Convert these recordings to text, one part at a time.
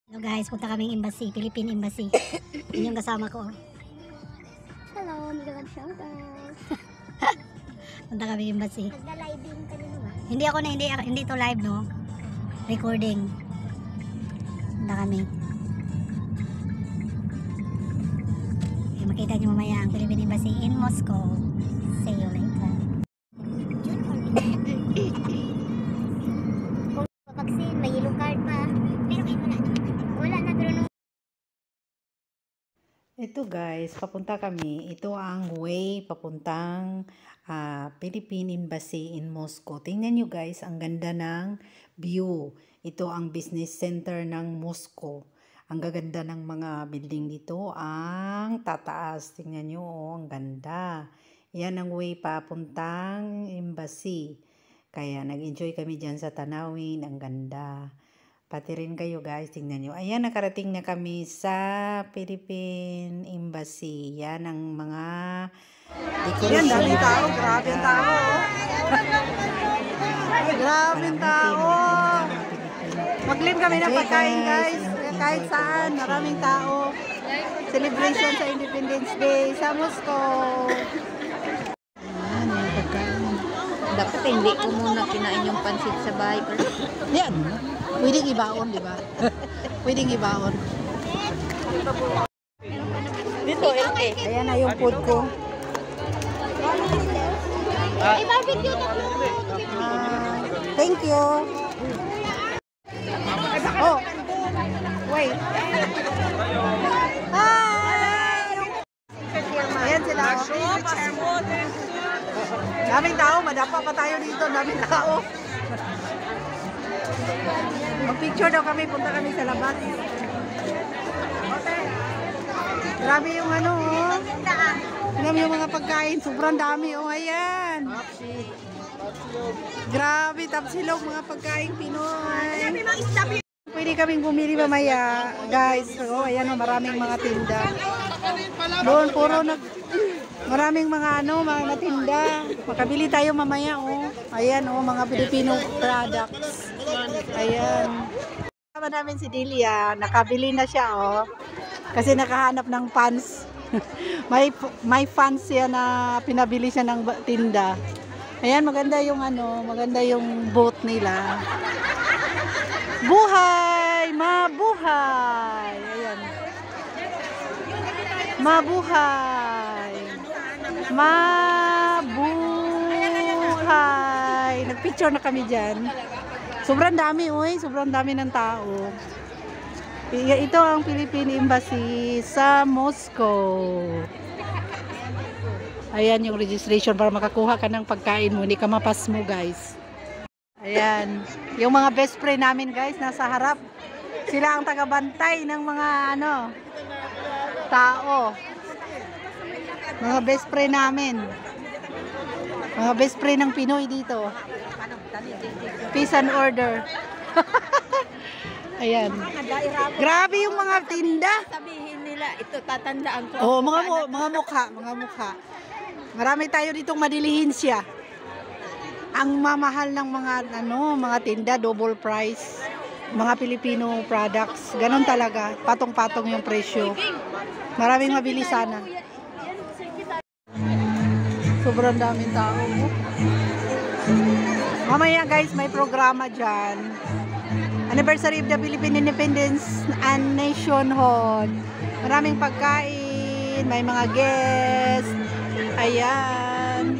Hello guys, punta kaming embassy, Philippine Embassy. Yun yung kasama ko. Hello, mga shoutout. Punta kaming embassy. Nagla-live din kanina ba? Hindi to live, no? Recording. Punta kami. Okay, makita nyo mamaya ang Philippine Embassy in Moscow. See you later. Vaccine, may yellow card pa. Pero kayo wala na pero no. Ito guys, papunta kami. Ito ang way papuntang Philippine Embassy in Moscow. Tingnan nyo guys, ang ganda ng view. Ito ang business center ng Moscow. Ang gaganda ng mga building dito. Ang tataas. Tingnan nyo, oh, ang ganda. Yan ang way papuntang embassy. Kaya nag-enjoy kami dyan sa tanawin. Ang ganda. Pati rin kayo guys, tingnan nyo. Ayan, nakarating na kami sa Philippine Embassy. Yan ang mga decoration. Yan, daming tao. Grabe ang tao. Grabe ang tao. Maglim kami ng pagkain guys. Kahit saan, maraming tao. Celebration sa Independence Day sa Moscow. Yan, yung pagkain. Dapat hindi ko muna kinain yung pansit sa bahay. Yan. Pwedeng ibaon, di ba? Pwedeng ibaon. Dito, LK. Ayan na yung food ko. I-barbecue na po. Thank you. Oh. Wait. Hi! Ayan sila. Daming tao. Madapa pa tayo dito. Daming tao. Mag-picture daw kami. Punta kami sa labas. Grabe yung ano, oh. Grabe yung mga pagkain. Sobrang dami, oh. Ayan. Grabe, tapsilog mga pagkain Pinoy. Pwede kaming bumili mamaya, guys. Oh, ayan, oh, maraming mga tinda. Doon, puro maraming mga mga tinda. Makabili tayo mamaya, oh. Ayan, oh, mga Filipino products. Ayan. Kasama namin si Delia. Nakabili na siya, oh. Kasi nakahanap ng fans. may fans siya na pinabili siya ng tinda. Ayan, maganda yung maganda yung boat nila. Buhay! Mabuhay! Ayan. Mabuhay! Mabuhay! Nagpicture na kami dyan. Sobrang dami, uy. Sobrang dami ng tao. Ito ang Philippine Embassy sa Moscow. Ayan yung registration para makakuha ka ng pagkain mo. Hindi ka mapas mo, guys. Ayan. Yung mga best friend namin, guys, nasa harap. Sila ang tagabantay ng mga tao. Mga best friend namin. Mga best friend ng Pinoy dito. Peace and order. Ayan. Grabe yung mga tinda. Sabihin nila, ito tatandaan ko. Oh, mga mukha. Marami tayo ditong madilihinsya. Ang mamahal ng mga tinda, double price. Mga Filipino products, ganun talaga. Patong-patong yung presyo. Maraming mabili sana. Sobrang daming tao. Mamaya guys, may programa dyan. Anniversary of the Philippine Independence and Nation Hall. Maraming pagkain, may mga guests. Ayan.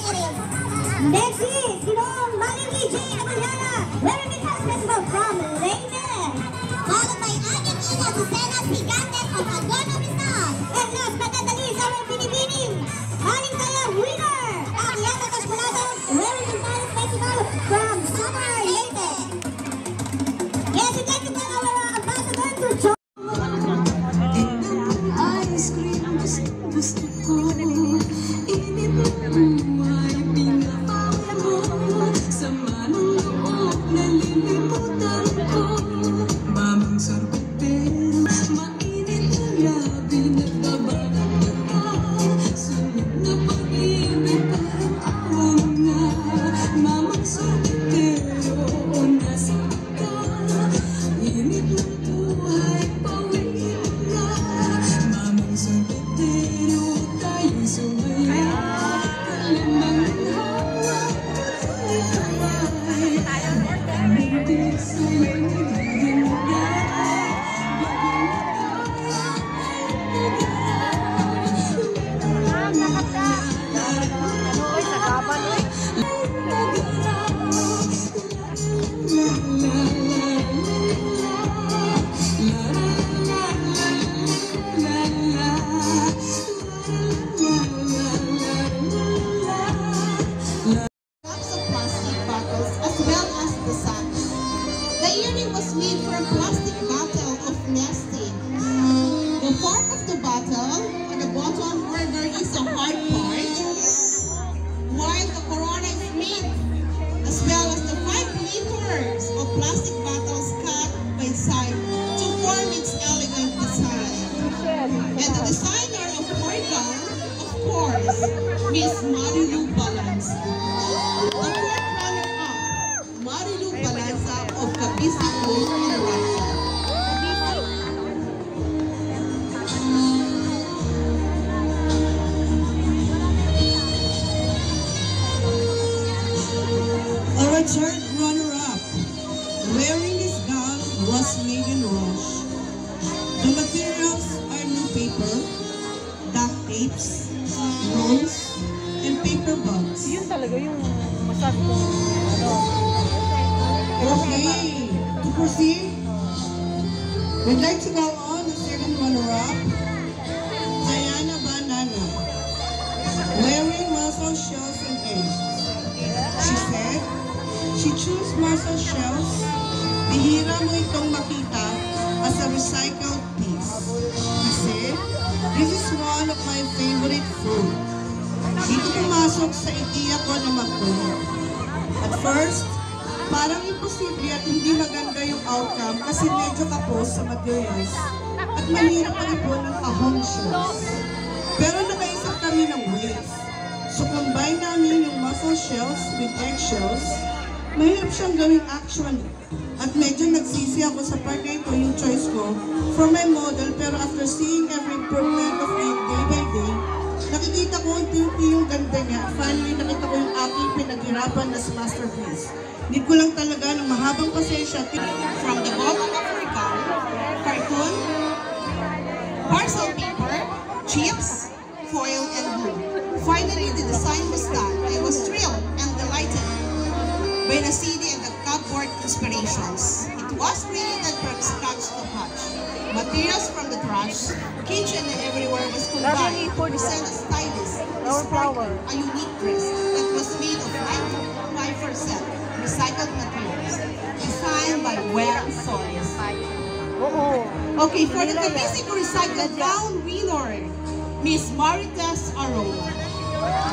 Next is Ginong Manny J. Aguilera, wearing the House Festival from Leyte. Followed by Anik Ina Susena Gigantes of Agona Rizal. And last but not the least, our Binibining Aling Kaya winner, ang Yata Kaskulado, wearing the House Festival from Summer Leyte. Yes, we'd like to thank our ambassador to join. Ice cream, gusto ko. Init mo ay pinapawala mo. Sama ng loob, nalilimutan ko. Mamang sorbetero, mainit na labi, nagbabalat ka. Sulit na pag-ibig, parang awang na. Mamang sorbetero, nasa ka. Init ng buhay, pawin ka. Mamang sorbetero, tayo sumaya. Kalimang hawak, tuloy kamay. Hindi sa'yo nagiganda. Cups of plastic bottles as well as the sun. The earring was made from plastic bottle of Nestle. The fork of the bottle on the bottom where there is a hard part, while the corona is made, as well as the 5 liters of plastic bottles cut by side to form its elegant design. And the designer of our gown, of course, Miss Marilu Balanza. The fourth runner-up, Marilu Balanza of Cavite School, Caraga. Our third runner-up, wearing this gown was Megan Roche. The materials are new paper, duct tapes, rolls, and paper bags. Yun talaga yung masabi ko. Okay, to proceed, we'd like to go on the second runner-up, Diana Banana, wearing mussel shells and eggs. She said, she chose mussel shells, bihira mo itong makita as a recycled piece. Kasi, this is one of my favorite food. Dito pumasok sa ideya ko na magtulog. At first, parang imposible at hindi maganda yung outcome kasi medyo kapos sa materials at mahirap mag-ipon ng ahong shells. Pero nakaisip kami ng ways. So combine namin yung mussel shells with eggshells. Mahirap siyang gawing actually. At medyo nagsisi ako sa part na ito yung choice ko for my model, pero after seeing every improvement of it day by day, nakikita ko unti-unti yung ganda niya. Finally, nakita ko yung aking pinaghirapan na masterpiece. Need ko lang talaga ng mahabang pasensya. From the bottom of her gown, cartoon, parcel paper, chips, foil, and glue. Finally, the design was done. I was thrilled and delighted by the CD and the cupboard inspirations. It was created from scratch to hatch. Materials from the trash, kitchen, and everywhere was combined to present a stylish, sparkling, a unique dress that was made of 95% recycled materials, designed by Well Solis. Okay, for the Cavite Recycled Gown winner, Miss Marites Arroyo.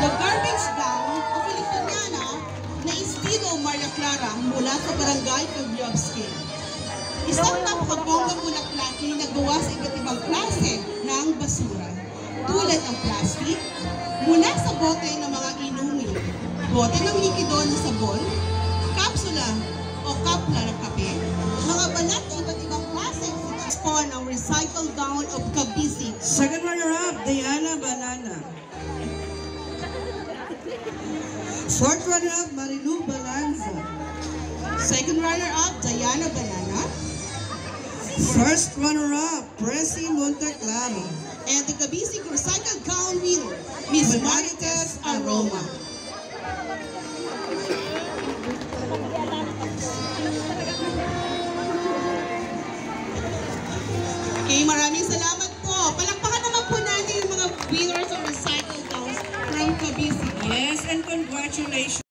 The garbage gown o Filipiniana na estilo Maria Clara mula sa barangay Kabyovsky. Isang napakagonggang bulaklaki na gawa sa iba't ibang klase ng basura, tulad ng plastic, mula sa bote ng mga inumin, bote ng likido ng sabon, kapsula o kapla ng kape, mga balat na iba't ibang klase spawn ang recycled gown of Cavite. Second runner-up, Diana Banana. Fourth runner-up, Marilu Balanza. Second runner-up, Diana Banana. First runner-up, Presi Monteclaro. And the Cavite Recycled Gown winner, Miss Marites Aroma. Maraming salamat po. Palakpakan naman po natin yung mga winners of recycle dolls from Cavite. Yes, and congratulations.